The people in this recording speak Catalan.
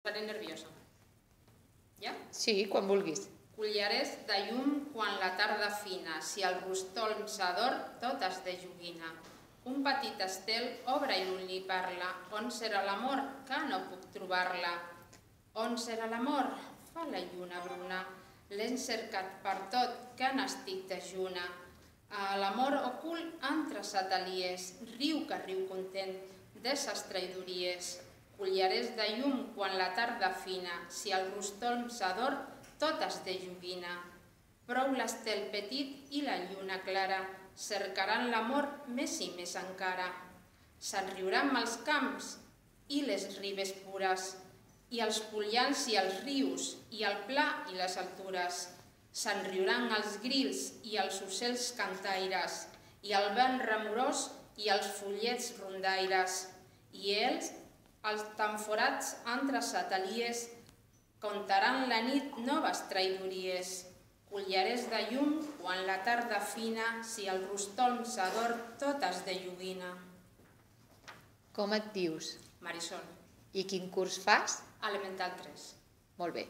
Estaré nerviosa. Ja? Sí, quan vulguis. Cullerers de llum quan la tarda fina, si el rostol s'ador, tot es de joguina. Un petit estel obre i un li parla, on serà l'amor, que no puc trobar-la. On serà l'amor? Fa la lluna bruna. L'hem cercat per tot, que n'estic dejuna. A l'amor ocult entre sateliers, riu que riu content de ses traïdories. Cullerers de llum quan la tarda fina, si el rostol s'ador, tot es de joguina. Prou l'estel petit i la lluna clara cercaran l'amor més i més encara. Se'n riuran els camps i les ribes pures, i els pollals i els rius, i el pla i les altures. Se'n riuran els grils i els ocells cantaires, i el vent remorós i els follets rondaires. I ells, els tanforats entre sateliers, contaran la nit noves traïdories. Cullerers de llum quan la tarda fina, si el rostol s'ador, tot es de joguina. Com et dius? Marisol, I quin curs fas? Elemental 3. Molt bé.